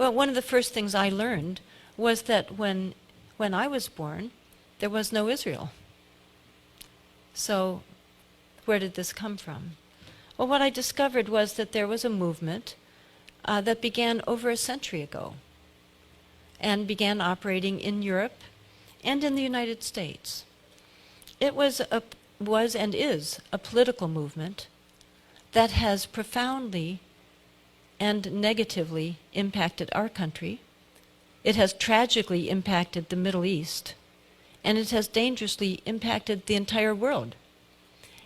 Well, one of the first things I learned was that when I was born, there was no Israel. So where did this come from? Well, what I discovered was that there was a movement that began over a century ago and began operating in Europe and in the United States. It was and is a political movement that has profoundly and negatively impacted our country. It has tragically impacted the Middle East, and it has dangerously impacted the entire world.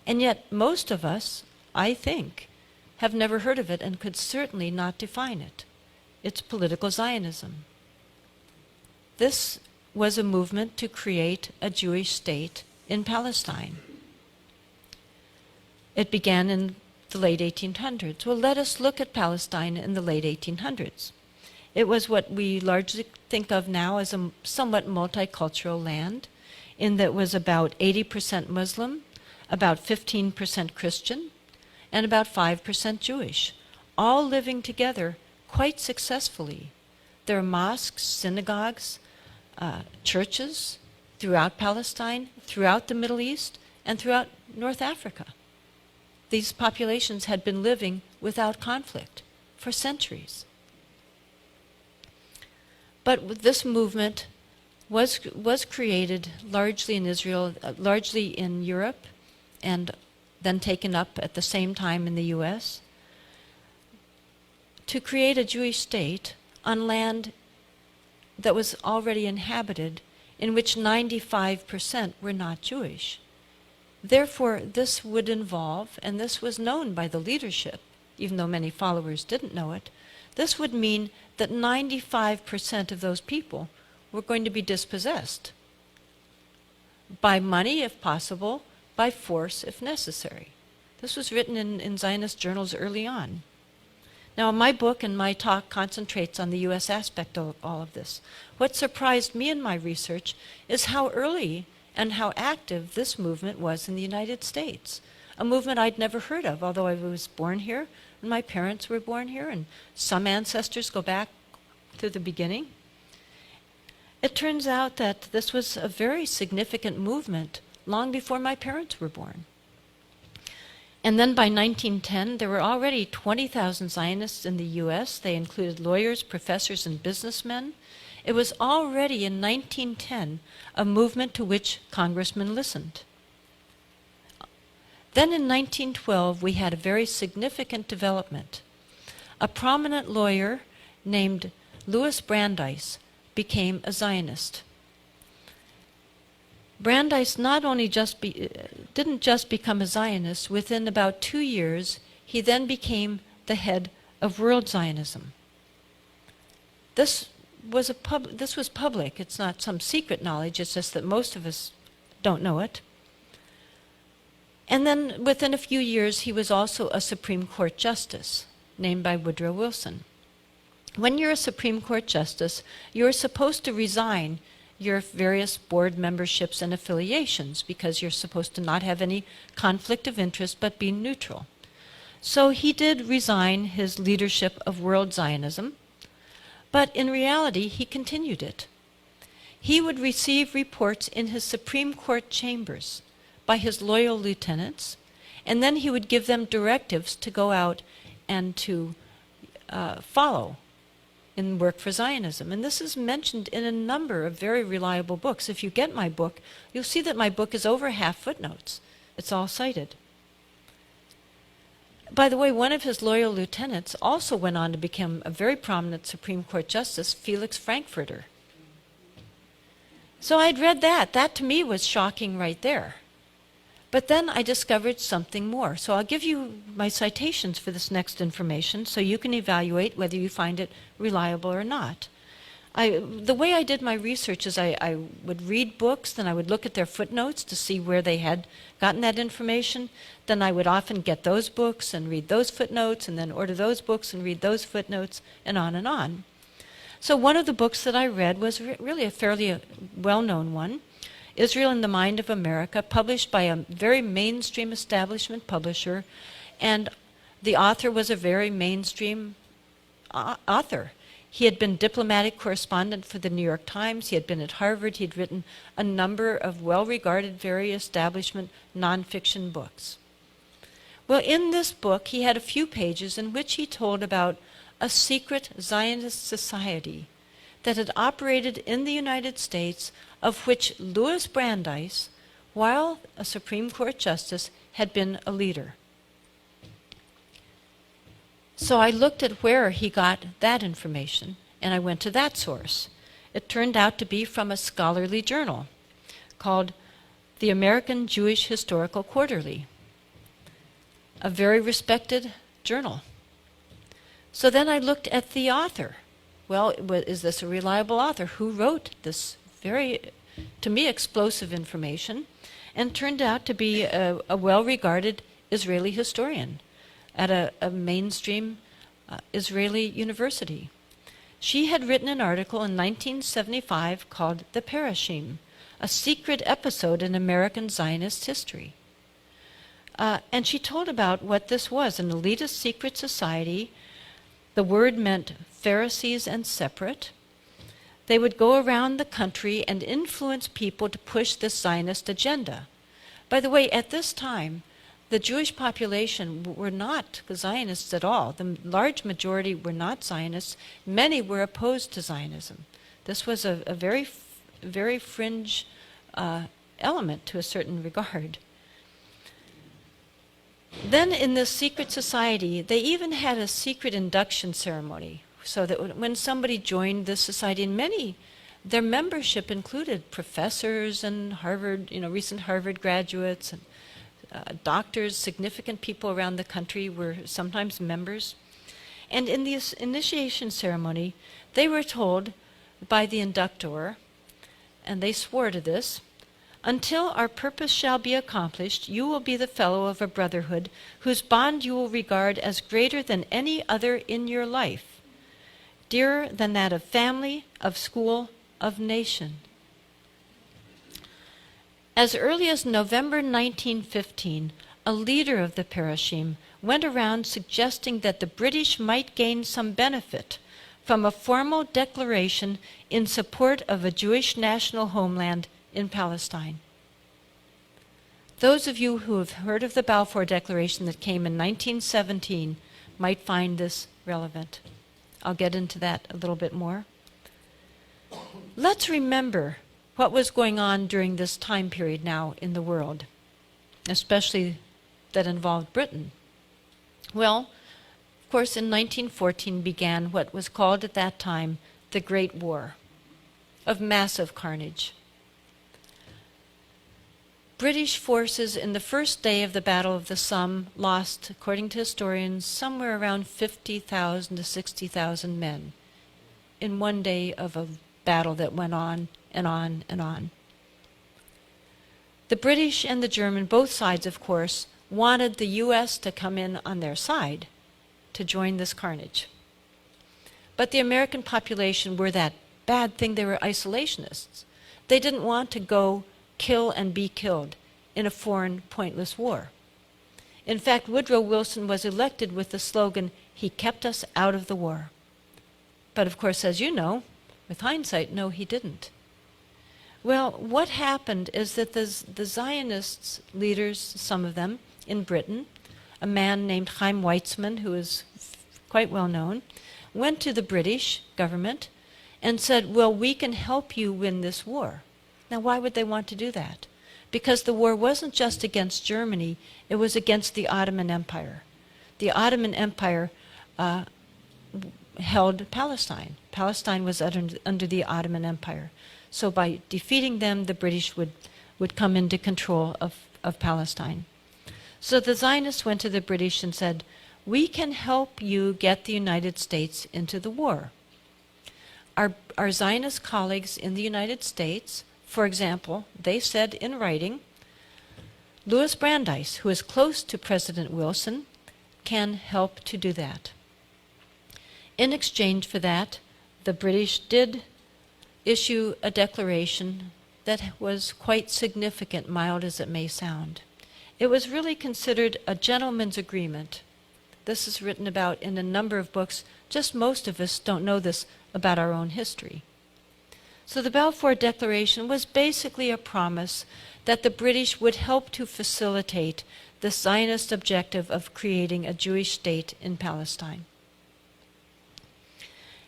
And yet most of us, I think, have never heard of it and could certainly not define it. It's political Zionism. This was a movement to create a Jewish state in Palestine. It began in the late 1800s. Well, let us look at Palestine in the late 1800s. It was what we largely think of now as a somewhat multicultural land, in that it was about 80% Muslim, about 15% Christian, and about 5% Jewish, all living together quite successfully. There are mosques, synagogues, churches throughout Palestine, throughout the Middle East, and throughout North Africa. These populations had been living without conflict for centuries. But this movement was created largely in Israel, largely in Europe, and then taken up at the same time in the US, to create a Jewish state on land that was already inhabited, in which 95% were not Jewish. Therefore, this would involve, and this was known by the leadership, even though many followers didn't know it, this would mean that 95% of those people were going to be dispossessed by money, if possible, by force, if necessary. This was written in Zionist journals early on. Now, my book and my talk concentrates on the U.S. aspect of all of this. What surprised me in my research is how early and how active this movement was in the United States, a movement I'd never heard of, although I was born here, and my parents were born here, and some ancestors go back to the beginning. It turns out that this was a very significant movement long before my parents were born. And then by 1910, there were already 20,000 Zionists in the U.S. They included lawyers, professors, and businessmen. It was already in 1910 a movement to which congressmen listened. Then in 1912, we had a very significant development. A prominent lawyer named Louis Brandeis became a Zionist. Brandeis not only didn't just become a Zionist, within about 2 years, he then became the head of World Zionism. This was public. It's not some secret knowledge, it's just that most of us don't know it. And then within a few years, he was also a Supreme Court justice, named by Woodrow Wilson. When you're a Supreme Court justice, you're supposed to resign your various board memberships and affiliations because you're supposed to not have any conflict of interest but be neutral. So he did resign his leadership of World Zionism, but in reality he continued it. He would receive reports in his Supreme Court chambers by his loyal lieutenants, and then he would give them directives to go out and to follow in work for Zionism. And this is mentioned in a number of very reliable books. If you get my book, you'll see that my book is over half footnotes. It's all cited. By the way, one of his loyal lieutenants also went on to become a very prominent Supreme Court justice, Felix Frankfurter. So I'd read that. That to me was shocking right there. But then I discovered something more. So I'll give you my citations for this next information so you can evaluate whether you find it reliable or not. The way I did my research is I would read books, then I would look at their footnotes to see where they had gotten that information. Then I would often get those books and read those footnotes, and then order those books and read those footnotes, and on and on. So one of the books that I read was really a fairly well-known one, Israel in the Mind of America, published by a very mainstream establishment publisher, and the author was a very mainstream author. He had been diplomatic correspondent for the New York Times. He had been at Harvard. He'd written a number of well-regarded, very establishment nonfiction books. Well, in this book, he had a few pages in which he told about a secret Zionist society that had operated in the United States, of which Louis Brandeis, while a Supreme Court justice, had been a leader. So I looked at where he got that information, and I went to that source. It turned out to be from a scholarly journal called the American Jewish Historical Quarterly, a very respected journal. So then I looked at the author. Well, is this a reliable author? Who wrote this very, to me, explosive information? And turned out to be a well-regarded Israeli historian at a mainstream Israeli university. She had written an article in 1975 called The Parashim, a secret episode in American Zionist history. And she told about what this was, an elitist secret society. The word meant Pharisees and separate. They would go around the country and influence people to push this Zionist agenda. By the way, at this time, the Jewish population were not Zionists at all. The large majority were not Zionists. Many were opposed to Zionism. This was a very, very fringe element to a certain regard. Then in this secret society, they even had a secret induction ceremony, so that when somebody joined this society, and their membership included professors and Harvard, recent Harvard graduates, and doctors, significant people around the country were sometimes members. And in this initiation ceremony, they were told by the inductor, and they swore to this, "Until our purpose shall be accomplished, you will be the fellow of a brotherhood whose bond you will regard as greater than any other in your life, dearer than that of family, of school, of nation." As early as November 1915, a leader of the Parashim went around suggesting that the British might gain some benefit from a formal declaration in support of a Jewish national homeland in Palestine. Those of you who have heard of the Balfour Declaration that came in 1917 might find this relevant. I'll get into that a little bit more. Let's remember what was going on during this time period now in the world, especially that involved Britain. Well, of course, in 1914 began what was called at that time the Great War of massive carnage. British forces in the first day of the Battle of the Somme lost, according to historians, somewhere around 50,000 to 60,000 men in one day of a battle that went on and on and on. The British and the German, both sides of course, wanted the U.S. to come in on their side to join this carnage. But the American population were that bad thing, they were isolationists. They didn't want to go kill and be killed in a foreign, pointless war. In fact, Woodrow Wilson was elected with the slogan, "He kept us out of the war." But of course, as you know, with hindsight, no, he didn't. Well, what happened is that the Zionists leaders, some of them in Britain, a man named Chaim Weizmann, who is quite well known, went to the British government and said, well, we can help you win this war. Now, why would they want to do that? Because the war wasn't just against Germany, it was against the Ottoman Empire. The Ottoman Empire held Palestine. Palestine was under the Ottoman Empire. So by defeating them, the British would come into control of Palestine. So the Zionists went to the British and said, we can help you get the United States into the war. Our Zionist colleagues in the United States, for example, they said in writing, Louis Brandeis, who is close to President Wilson, can help to do that. In exchange for that, the British did issue a declaration that was quite significant, mild as it may sound. It was really considered a gentleman's agreement. This is written about in a number of books. Just most of us don't know this about our own history. So the Balfour Declaration was basically a promise that the British would help to facilitate the Zionist objective of creating a Jewish state in Palestine.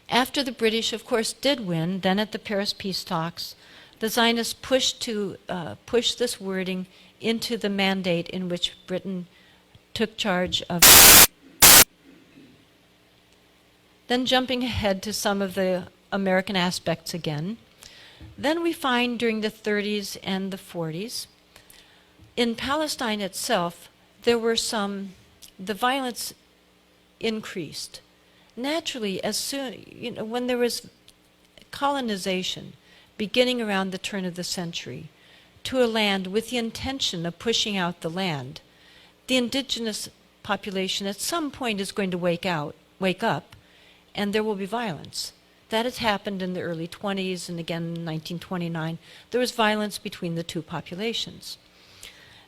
After the British, of course, did win, then at the Paris peace talks, the Zionists pushed this wording into the mandate in which Britain took charge of. Then jumping ahead to some of the American aspects again, then we find during the 30s and the 40s, in Palestine itself, the violence increased. Naturally, as soon, when there was colonization beginning around the turn of the century to a land with the intention of pushing out the land, the indigenous population at some point is going to wake up, and there will be violence. That has happened in the early 20s, and again in 1929, there was violence between the two populations.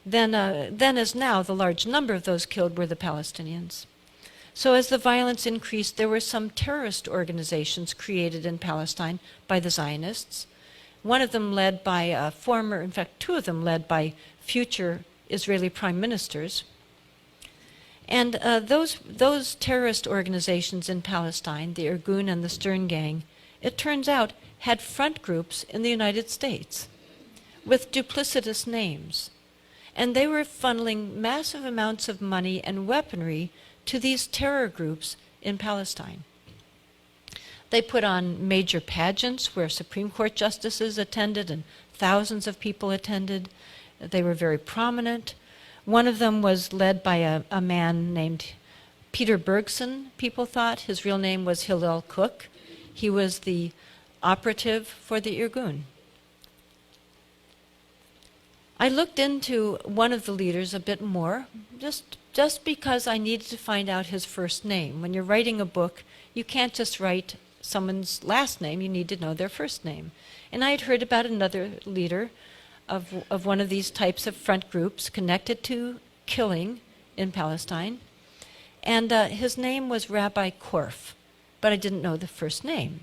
Then as now, the large number of those killed were the Palestinians. So as the violence increased, there were some terrorist organizations created in Palestine by the Zionists, one of them led by two of them led by future Israeli prime ministers. And those terrorist organizations in Palestine, the Irgun and the Stern Gang, it turns out had front groups in the United States with duplicitous names. And they were funneling massive amounts of money and weaponry to these terror groups in Palestine. They put on major pageants where Supreme Court justices attended and thousands of people attended. They were very prominent. One of them was led by a man named Peter Bergson, people thought. His real name was Hillel Cook. He was the operative for the Irgun. I looked into one of the leaders a bit more, just because I needed to find out his first name. When you're writing a book, you can't just write someone's last name, you need to know their first name. And I had heard about another leader of one of these types of front groups connected to killing in Palestine. And his name was Rabbi Korf, but I didn't know the first name.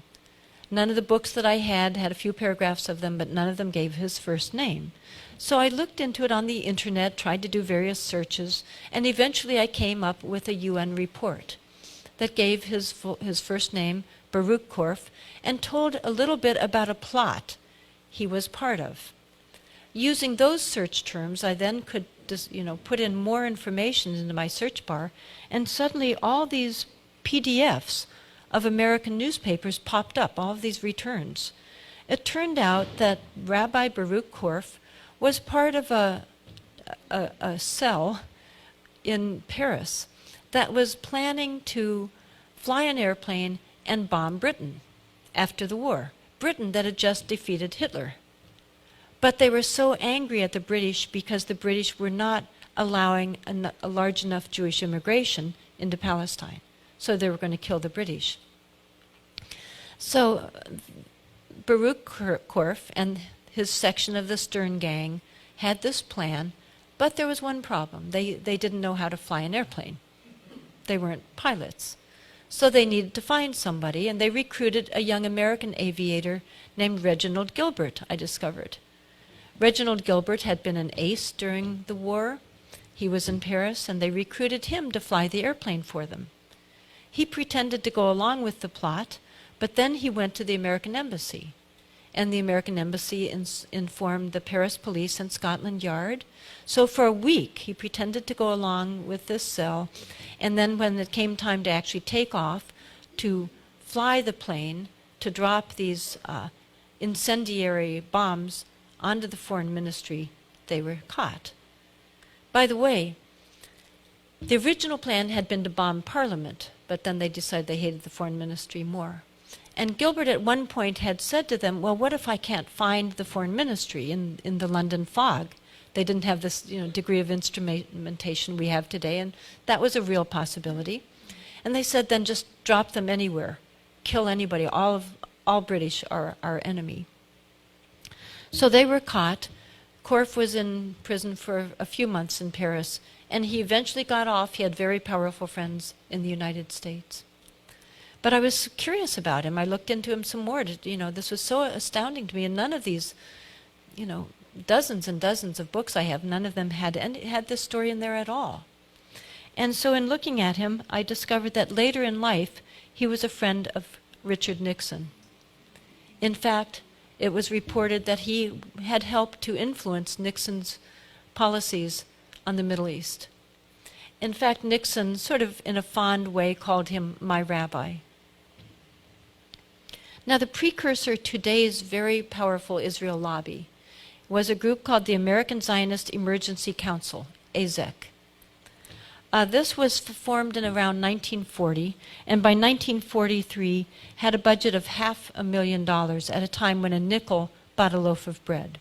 None of the books that I had a few paragraphs of them, but none of them gave his first name. So I looked into it on the internet, tried to do various searches, and eventually I came up with a UN report that gave his first name, Baruch Korf, and told a little bit about a plot he was part of. Using those search terms, I then could put in more information into my search bar, and suddenly all these PDFs of American newspapers popped up, all of these returns. It turned out that Rabbi Baruch Korf was part of a cell in Paris that was planning to fly an airplane and bomb Britain after the war. Britain that had just defeated Hitler. But they were so angry at the British because the British were not allowing a large enough Jewish immigration into Palestine. So they were going to kill the British. So Baruch Korf and his section of the Stern Gang had this plan, but there was one problem. They didn't know how to fly an airplane. They weren't pilots. So they needed to find somebody, and they recruited a young American aviator named Reginald Gilbert, I discovered. Reginald Gilbert had been an ace during the war. He was in Paris, and they recruited him to fly the airplane for them. He pretended to go along with the plot, but then he went to the American embassy. And the American embassy informed the Paris police and Scotland Yard. So for a week, he pretended to go along with this cell. And then when it came time to actually take off, to fly the plane, to drop these incendiary bombs onto the foreign ministry, they were caught. By the way, the original plan had been to bomb Parliament, but then they decided they hated the foreign ministry more. And Gilbert at one point had said to them, well, what if I can't find the foreign ministry in the London fog? They didn't have this degree of instrumentation we have today, and that was a real possibility. And they said, then just drop them anywhere. Kill anybody. All British are our enemy. So they were caught. Korf was in prison for a few months in Paris, and he eventually got off. He had very powerful friends in the United States. But I was curious about him. I looked into him some more. This was so astounding to me. And none of these, dozens and dozens of books I have, none of them had this story in there at all. And so in looking at him, I discovered that later in life, he was a friend of Richard Nixon. In fact, it was reported that he had helped to influence Nixon's policies on the Middle East. In fact, Nixon, sort of in a fond way, called him my rabbi. Now, the precursor to today's very powerful Israel lobby was a group called the American Zionist Emergency Council, AZEC. This was formed in around 1940, and by 1943 had a budget of $500,000 at a time when a nickel bought a loaf of bread.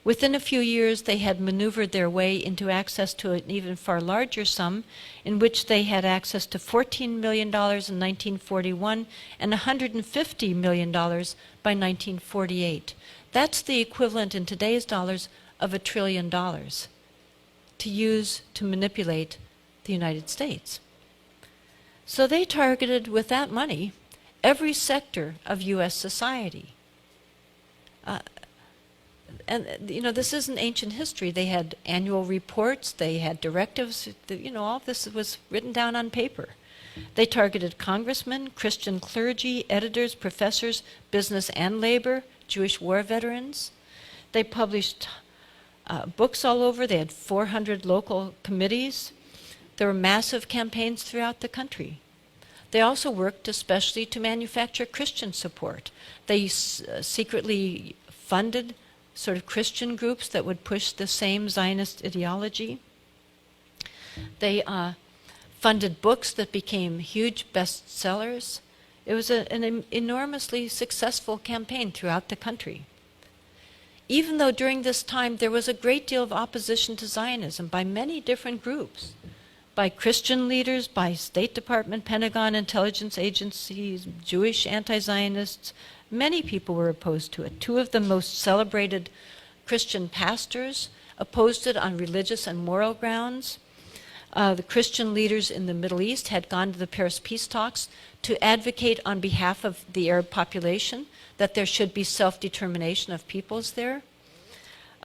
Within a few years, they had maneuvered their way into access to an even far larger sum, in which they had access to $14 million in 1941 and $150 million by 1948. That's the equivalent in today's dollars of $1 trillion to use to manipulate the United States. So they targeted, with that money, every sector of U.S. society. This isn't ancient history. They had annual reports, they had directives, all of this was written down on paper. They targeted congressmen, Christian clergy, editors, professors, business and labor, Jewish war veterans. They published books all over. They had 400 local committees. There were massive campaigns throughout the country. They also worked especially to manufacture Christian support. They secretly funded sort of Christian groups that would push the same Zionist ideology. They funded books that became huge bestsellers. It was an enormously successful campaign throughout the country. Even though during this time there was a great deal of opposition to Zionism by many different groups, by Christian leaders, by State Department, Pentagon, intelligence agencies, Jewish anti-Zionists, many people were opposed to it. Two of the most celebrated Christian pastors opposed it on religious and moral grounds. The Christian leaders in the Middle East had gone to the Paris peace talks to advocate on behalf of the Arab population that there should be self-determination of peoples there.